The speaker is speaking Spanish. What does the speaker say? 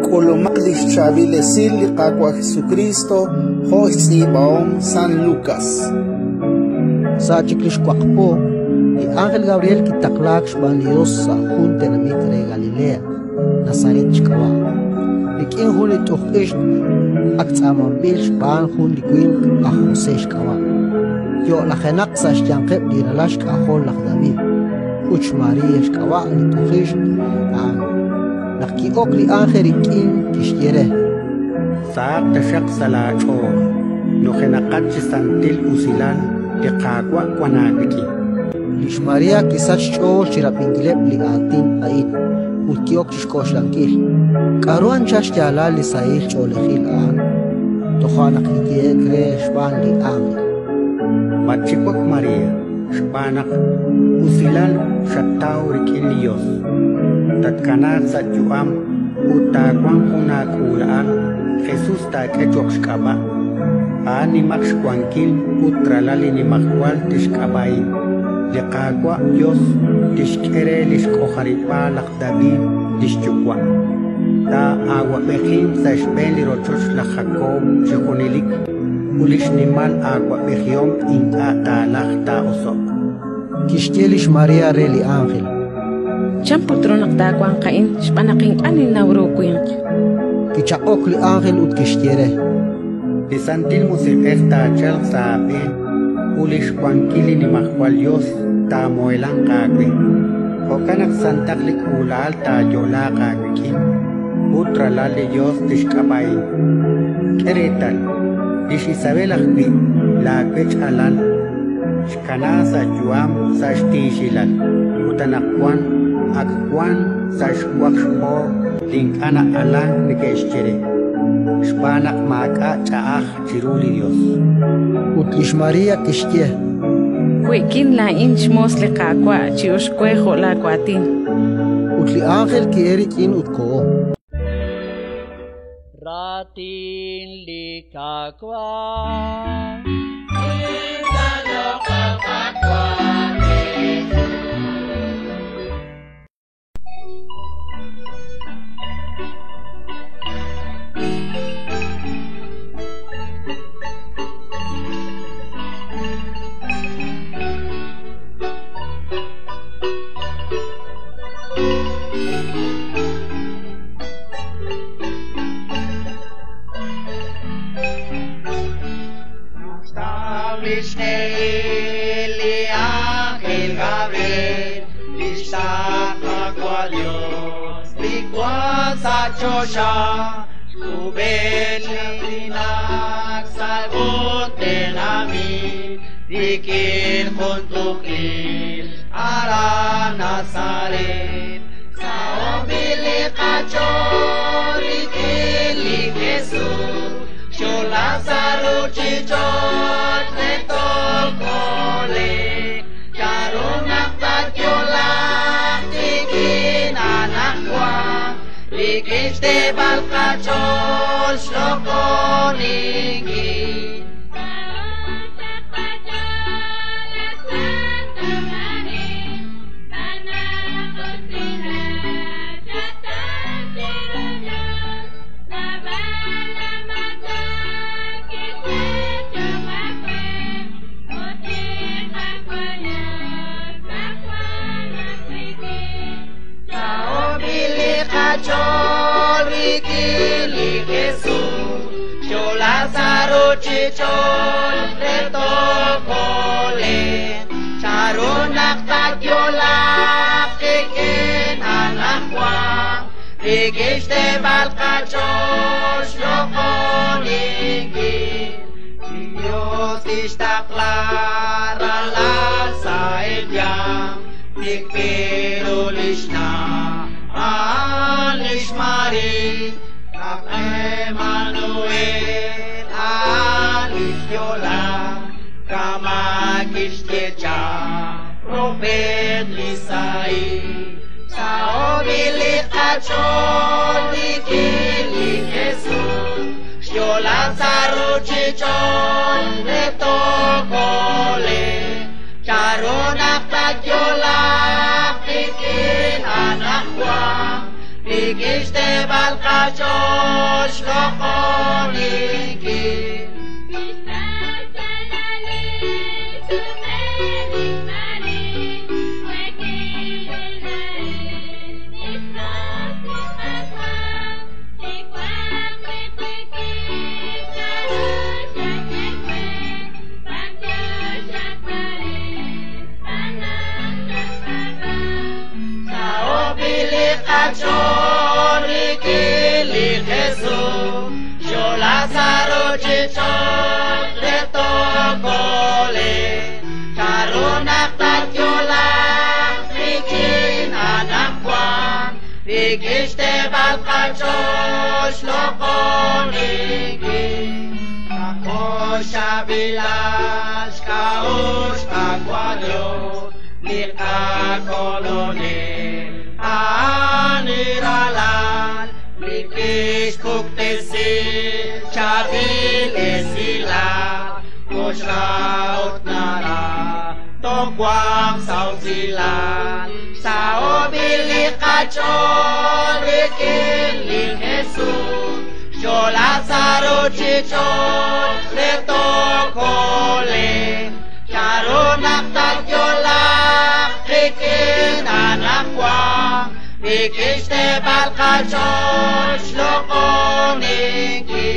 Colomagdish Chavilesil Liqaqua Jesucristo Josi Baom San Lucas Sachiklish Quakpo y Ángel Gabriel Kitaklak Shbandios sa Junte na Mitre Galilea Nazaret Chkawa Likin Juli Tuchish Aktsamabil Shban Jun Liquin a Jose Shkawa Yo la Genaksa Shyankeb Diralash Kahol Lach David Uch Maria Shkawa Lituchish Naki okli Ángel Likin Kishiere Saab Tashak Salacho No Genakach Santil Usilan Liqaqua Quanabiki Lish Maria Kisach Cho Shirapingileb Ligatin Ait Utiok Chishkoshlankil Karuan Chash Jala Lisail Cholehil An Tohanak Likie Kre Shban Li Ángel Bachipok Maria Shbanak Usilan Shatao Rikin Dios Tatkanak Satyuam Utaquan Unakulaan Jesús Taquechok Shkaba Ani Maxquanquil Utralali ni Maxqual Tishkabain Liqaqua Dios Tishkere Lishkoharipa Lakdabi Tishchukwa Ta Agua Bejim Sashbeli Rochosh La Jacob Shikunilik Ulishnimal Agua Bejiom In Ata Lachta Osok Kishkelish Maria Reli Ángel Champutronak Daquan Kain Shpanaking Anin Nauro Quink Kichakokli Ángel ut Kishiere Lisantil Musibesta Chel Saben Ulish Quanquili ni Maxqual Dios Ta Moelan Qaqui Okanak Santaklik Ulal Ta Yola Qaqui Utralali Dios Tishkabain Keretal Dish Isabel Ahbi La Quech Alal Shkanasa Juam Sashtishilal Utanakwan Akwan Sashwakshpo Linkana Alan Nikeshchere Shpanak Maka Chaach Chiruli Dios Utlish Maria Kishkie Huikin la inch mos Liqaqua Chiushquejo la Quatin Utli Ángel Kierik in Utko Ratin Liqaqua Eli Ángel Gabriel, Ishaka Dios, Liquaza Chosha, Kubelinak Salvote Nami, Dikir Juntukil, Ara Nazaret, Saobili Kachor, Dikili Jesús, Lazaro Chichot Netokole Charonak Tatyola Tikin Anakwa Likish de Balkachol Shlokonigi Chol Rikili Jesús, yo Lazaro Chichol Retokole, Charonak Tatyola Kikin Anakwa, Rikish de Balkachol Shlokonigi, Dios Ishtaklar Alal Saedyam, Tikpiru Lishna. Alishmari, Emmanuel, Alishyola, Kamakishtyecha, Prophet Lisai, Saobili Kachol, Likili Jesús, Shyola Zaru Chichon, Netokole, Charonak Tatyola, Tikin Anakwa, ביקשתי בלחשוש לא חוניקי Chori kili Jesús, yo Lázaro chichot le tocole, caronak tatiola, mikin anakwan, bigiste balkachosh lo koniki, kakosh abilash, kaosh akwadyo, lika kolone. Aniralan, Likish Kuktesi, Chabil Esila, Koshraut Nara, Tokwam Sauzilan, Saobili Kachor, Rikili Jesus, Jolazaro Chichot, Letokole, Charonak Tatyola, Rikin Anakwa, Bikishte Balkachosh lo koniki.